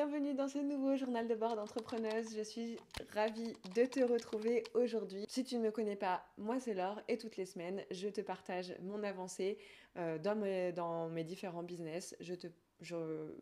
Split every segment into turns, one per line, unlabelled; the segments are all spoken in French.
bienvenue dans ce nouveau journal de bord d'entrepreneuse. Je suis ravie de te retrouver aujourd'hui. Si tu ne me connais pas, moi c'est Laure et toutes les semaines, je te partage mon avancée dans mes différents business. Je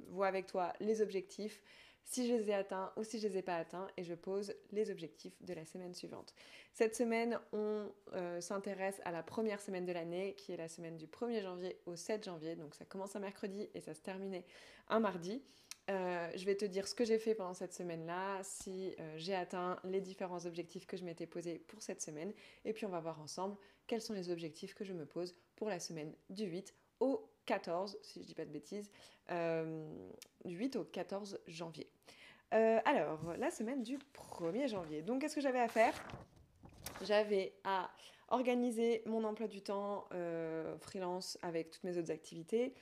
vois avec toi les objectifs, si je les ai atteints ou si je les ai pas atteints et je pose les objectifs de la semaine suivante. Cette semaine, on s'intéresse à la première semaine de l'année qui est la semaine du 1er janvier au 7 janvier. Donc ça commence un mercredi et ça se termine un mardi. Je vais te dire ce que j'ai fait pendant cette semaine-là, si j'ai atteint les différents objectifs que je m'étais posés pour cette semaine. Et puis on va voir ensemble quels sont les objectifs que je me pose pour la semaine du 8 au 14, si je dis pas de bêtises, du 8 au 14 janvier. Alors, la semaine du 1er janvier. Donc, qu'est-ce que j'avais à faire? J'avais à organiser mon emploi du temps freelance avec toutes mes autres activités,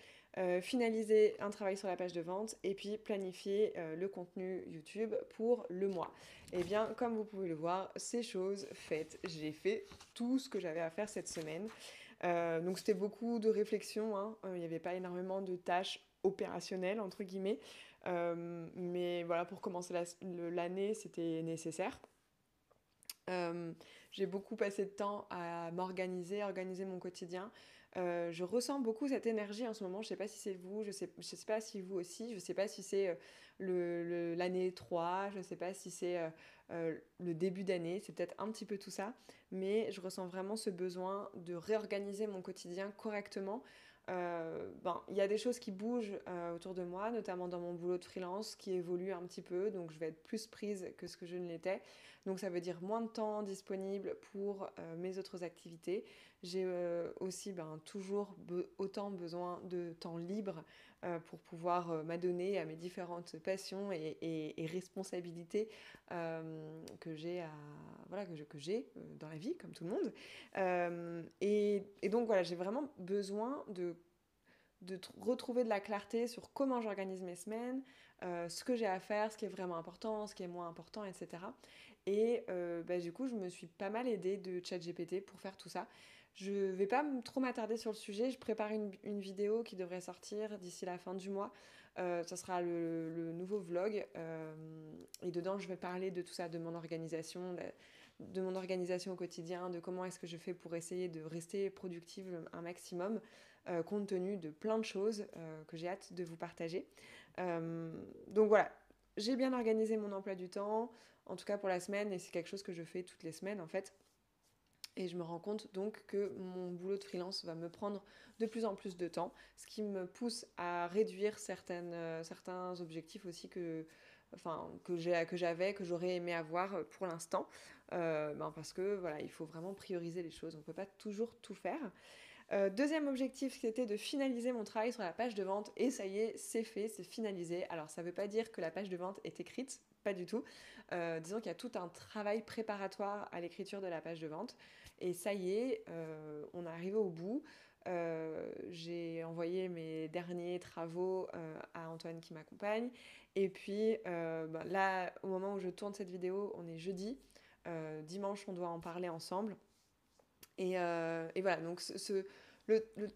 finaliser un travail sur la page de vente et puis planifier le contenu YouTube pour le mois. Et bien, comme vous pouvez le voir, c'est chose faite. J'ai fait tout ce que j'avais à faire cette semaine. Donc c'était beaucoup de réflexion, hein. Il n'y avait pas énormément de tâches opérationnelles, entre guillemets. Mais voilà, pour commencer l'année, c'était nécessaire. J'ai beaucoup passé de temps à m'organiser, organiser mon quotidien. Je ressens beaucoup cette énergie en ce moment. Je sais pas si c'est vous, je sais pas si vous aussi. Je sais pas si c'est l'année 3, je sais pas si c'est le début d'année. C'est peut-être un petit peu tout ça. Mais je ressens vraiment ce besoin de réorganiser mon quotidien correctement. Il y a des choses qui bougent autour de moi, notamment dans mon boulot de freelance, qui évolue un petit peu. Donc je vais être plus prise que ce que je ne l'étais. Donc ça veut dire moins de temps disponible pour mes autres activités. J'ai aussi toujours autant besoin de temps libre pour pouvoir m'adonner à mes différentes passions et responsabilités que j'ai que j'ai dans la vie, comme tout le monde. Et donc voilà, j'ai vraiment besoin de retrouver de la clarté sur comment j'organise mes semaines, ce que j'ai à faire, ce qui est vraiment important, ce qui est moins important, etc. Et du coup, je me suis pas mal aidée de ChatGPT pour faire tout ça. Je vais pas trop m'attarder sur le sujet. Je prépare une vidéo qui devrait sortir d'ici la fin du mois. Ça sera le nouveau vlog. Et dedans, je vais parler de tout ça, de mon organisation au quotidien, de comment est-ce que je fais pour essayer de rester productive un maximum, compte tenu de plein de choses que j'ai hâte de vous partager. Donc voilà, j'ai bien organisé mon emploi du temps, en tout cas pour la semaine, et c'est quelque chose que je fais toutes les semaines en fait. Et je me rends compte donc que mon boulot de freelance va me prendre de plus en plus de temps, ce qui me pousse à réduire certains objectifs aussi que j'aurais aimé avoir pour l'instant. Parce que voilà, il faut vraiment prioriser les choses. On ne peut pas toujours tout faire. Deuxième objectif, c'était de finaliser mon travail sur la page de vente. Et ça y est, c'est fait, c'est finalisé. Alors ça ne veut pas dire que la page de vente est écrite, pas du tout. Disons qu'il y a tout un travail préparatoire à l'écriture de la page de vente. Et ça y est, on est arrivé au bout. J'ai envoyé mes derniers travaux à Antoine qui m'accompagne. Et puis là, au moment où je tourne cette vidéo, on est jeudi. Dimanche, on doit en parler ensemble. Et voilà, donc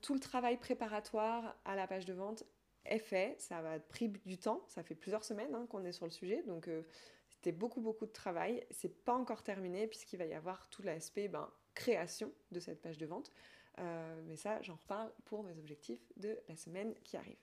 tout le travail préparatoire à la page de vente est fait. Ça va pris du temps, ça fait plusieurs semaines qu'on est sur le sujet, donc c'était beaucoup beaucoup de travail. C'est pas encore terminé puisqu'il va y avoir tout l'aspect création de cette page de vente. Mais ça, j'en reparle pour mes objectifs de la semaine qui arrive.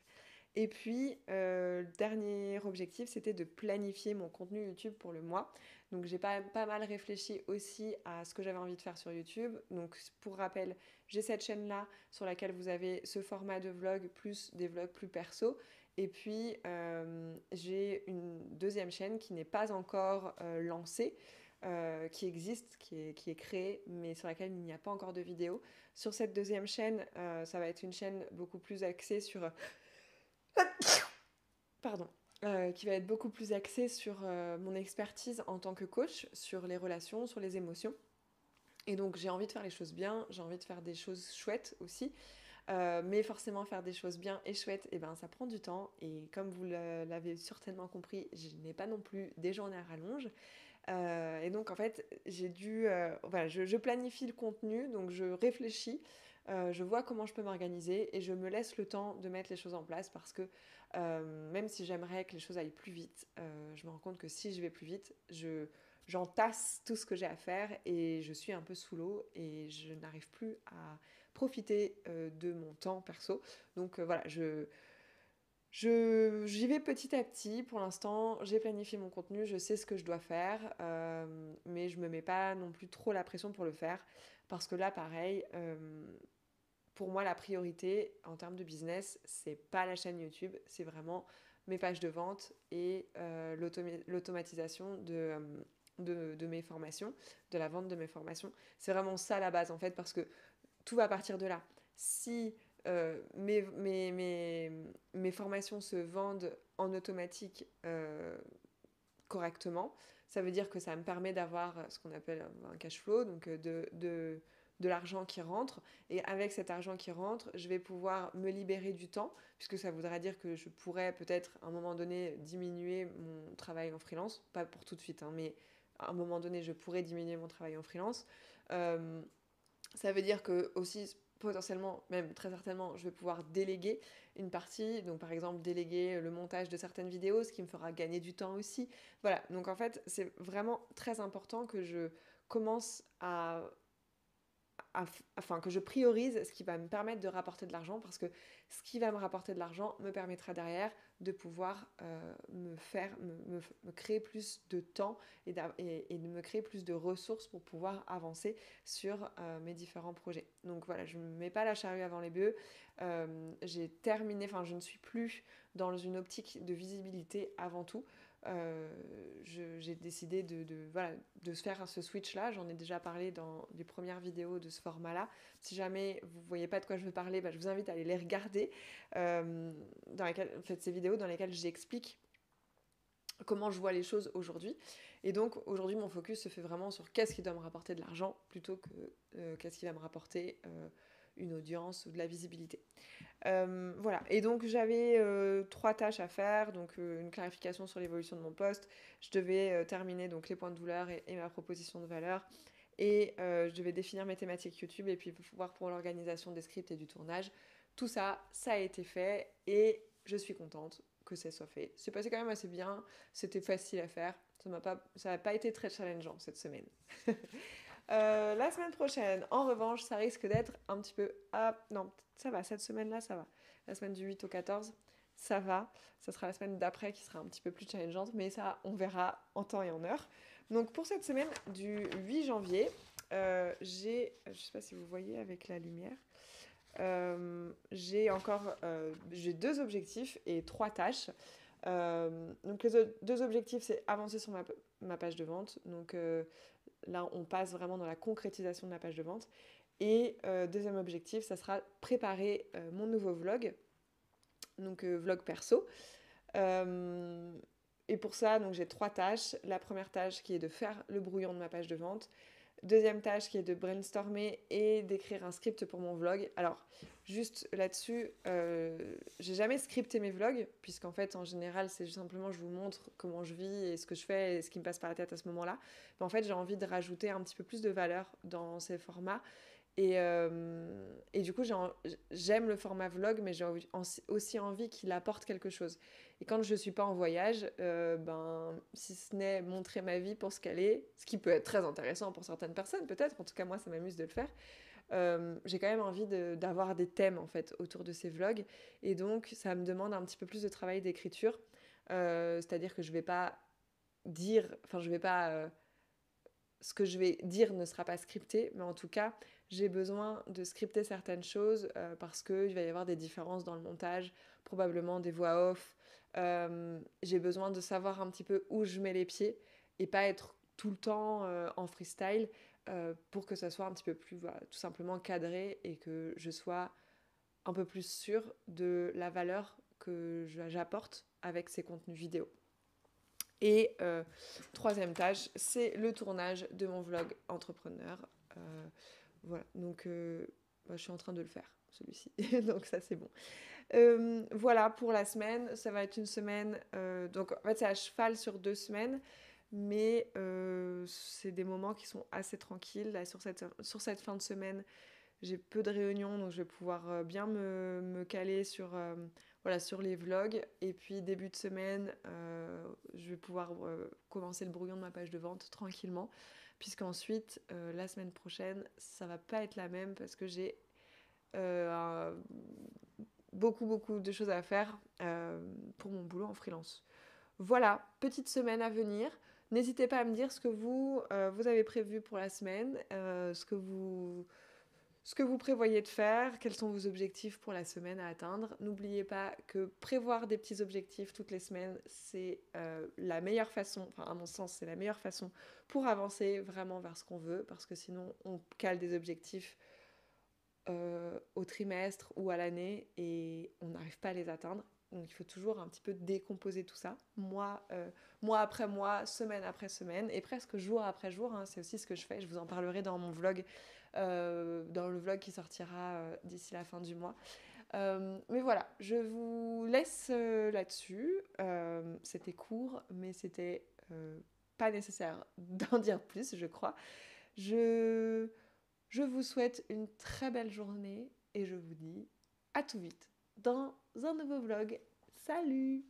Et puis, le dernier objectif, c'était de planifier mon contenu YouTube pour le mois. Donc, j'ai pas mal réfléchi aussi à ce que j'avais envie de faire sur YouTube. Donc, pour rappel, j'ai cette chaîne-là sur laquelle vous avez ce format de vlog plus des vlogs plus perso. Et puis, j'ai une deuxième chaîne qui n'est pas encore lancée. Qui existe, qui est créée, mais sur laquelle il n'y a pas encore de vidéo. Sur cette deuxième chaîne, ça va être une chaîne beaucoup plus axée sur pardon, qui va être beaucoup plus axée sur mon expertise en tant que coach, sur les relations, sur les émotions. Et donc j'ai envie de faire les choses bien, j'ai envie de faire des choses chouettes aussi. Mais forcément faire des choses bien et chouettes, et ça prend du temps. Et comme vous l'avez certainement compris, je n'ai pas non plus des journées à rallonge. Et donc en fait, je planifie le contenu, donc je réfléchis, je vois comment je peux m'organiser et je me laisse le temps de mettre les choses en place parce que Même si j'aimerais que les choses aillent plus vite, je me rends compte que si je vais plus vite, j'entasse tout ce que j'ai à faire et je suis un peu sous l'eau et je n'arrive plus à profiter de mon temps perso. Donc voilà, j'y vais petit à petit. Pour l'instant, j'ai planifié mon contenu, je sais ce que je dois faire, mais je me mets pas non plus trop la pression pour le faire. Parce que là, pareil, pour moi, la priorité en termes de business, c'est pas la chaîne YouTube, c'est vraiment mes pages de vente et l'automatisation de mes formations, de la vente de mes formations. C'est vraiment ça la base en fait, parce que tout va partir de là. Si mes formations se vendent en automatique correctement, ça veut dire que ça me permet d'avoir ce qu'on appelle un cash flow, donc de l'argent qui rentre. Et avec cet argent qui rentre, je vais pouvoir me libérer du temps, puisque ça voudra dire que je pourrais peut-être à un moment donné diminuer mon travail en freelance, pas pour tout de suite, hein, mais à un moment donné, je pourrais diminuer mon travail en freelance. Euh, Ça veut dire que aussi potentiellement, même très certainement, je vais pouvoir déléguer une partie, donc par exemple déléguer le montage de certaines vidéos, ce qui me fera gagner du temps aussi. Voilà, donc en fait, c'est vraiment très important que je commence enfin que je priorise ce qui va me permettre de rapporter de l'argent, parce que ce qui va me rapporter de l'argent me permettra derrière de pouvoir me créer plus de temps et de me créer plus de ressources pour pouvoir avancer sur mes différents projets. Donc voilà, je ne mets pas la charrue avant les bœufs. J'ai terminé, enfin je ne suis plus dans une optique de visibilité avant tout. J'ai décidé voilà, de se faire ce switch-là. J'en ai déjà parlé dans les premières vidéos de ce format-là. Si jamais vous ne voyez pas de quoi je veux parler, je vous invite à aller les regarder. En fait, ces vidéos dans lesquelles j'explique comment je vois les choses aujourd'hui. Et donc aujourd'hui, mon focus se fait vraiment sur qu'est-ce qui doit me rapporter de l'argent plutôt que qu'est-ce qui va me rapporter une audience ou de la visibilité. Voilà, et donc j'avais 3 tâches à faire, donc une clarification sur l'évolution de mon poste, je devais terminer donc les points de douleur et ma proposition de valeur, et je devais définir mes thématiques YouTube et puis voir pour l'organisation des scripts et du tournage. Tout ça, ça a été fait et je suis contente que ça soit fait. C'est passé quand même assez bien, c'était facile à faire, ça n'a pas été très challengeant cette semaine. La semaine prochaine, en revanche, ça risque d'être un petit peu... Ah non, ça va, cette semaine-là, ça va. La semaine du 8 au 14, ça va. Ça sera la semaine d'après qui sera un petit peu plus challengeante, mais ça, on verra en temps et en heure. Donc pour cette semaine du 8 janvier, je ne sais pas si vous voyez avec la lumière, j'ai 2 objectifs et 3 tâches. Donc les 2 objectifs, c'est avancer sur ma page de vente. Donc là, on passe vraiment dans la concrétisation de la page de vente. Et deuxième objectif, ça sera préparer mon nouveau vlog, donc vlog perso. Et pour ça, donc j'ai 3 tâches. La première tâche qui est de faire le brouillon de ma page de vente. Deuxième tâche qui est de brainstormer et d'écrire un script pour mon vlog. Alors, juste là-dessus, j'ai jamais scripté mes vlogs, puisqu'en fait, en général, c'est juste simplement je vous montre comment je vis et ce que je fais et ce qui me passe par la tête à ce moment-là. Mais en fait, j'ai envie de rajouter un petit peu plus de valeur dans ces formats. Et du coup, j'aime le format vlog, mais j'ai aussi envie qu'il apporte quelque chose. Et quand je ne suis pas en voyage, si ce n'est montrer ma vie pour ce qu'elle est, ce qui peut être très intéressant pour certaines personnes, peut-être, en tout cas moi ça m'amuse de le faire, j'ai quand même envie d'avoir des thèmes en fait autour de ces vlogs. Et donc ça me demande un petit peu plus de travail d'écriture. C'est-à-dire que je vais pas dire, enfin je vais pas... ce que je vais dire ne sera pas scripté, mais en tout cas, j'ai besoin de scripter certaines choses parce qu'il va y avoir des différences dans le montage, probablement des voix off. J'ai besoin de savoir un petit peu où je mets les pieds et pas être tout le temps en freestyle pour que ça soit un petit peu plus, voilà, tout simplement cadré et que je sois un peu plus sûre de la valeur que j'apporte avec ces contenus vidéo. Et troisième tâche, c'est le tournage de mon vlog entrepreneur. Voilà, donc je suis en train de le faire, celui-ci. Donc ça, c'est bon. Voilà pour la semaine. Ça va être une semaine... donc en fait, c'est à cheval sur 2 semaines. Mais c'est des moments qui sont assez tranquilles. Là, sur cette fin de semaine, j'ai peu de réunions, donc je vais pouvoir bien me caler sur voilà, sur les vlogs. Et puis début de semaine, je vais pouvoir commencer le brouillon de ma page de vente tranquillement. Puisqu'ensuite, la semaine prochaine, ça va pas être la même parce que j'ai euh, beaucoup de choses à faire pour mon boulot en freelance. Voilà, petite semaine à venir. N'hésitez pas à me dire ce que vous avez prévu pour la semaine, ce que vous prévoyez de faire, quels sont vos objectifs pour la semaine à atteindre. N'oubliez pas que prévoir des petits objectifs toutes les semaines, c'est la meilleure façon, enfin à mon sens, c'est la meilleure façon pour avancer vraiment vers ce qu'on veut, parce que sinon on cale des objectifs au trimestre ou à l'année et on n'arrive pas à les atteindre. Donc il faut toujours un petit peu décomposer tout ça, mois après mois, semaine après semaine, et presque jour après jour, hein, c'est aussi ce que je fais, je vous en parlerai dans mon vlog, dans le vlog qui sortira d'ici la fin du mois. Mais voilà, je vous laisse là-dessus. C'était court, mais c'était pas nécessaire d'en dire plus, je crois. Je, je vous souhaite une très belle journée et je vous dis à tout vite dans un nouveau vlog. Salut!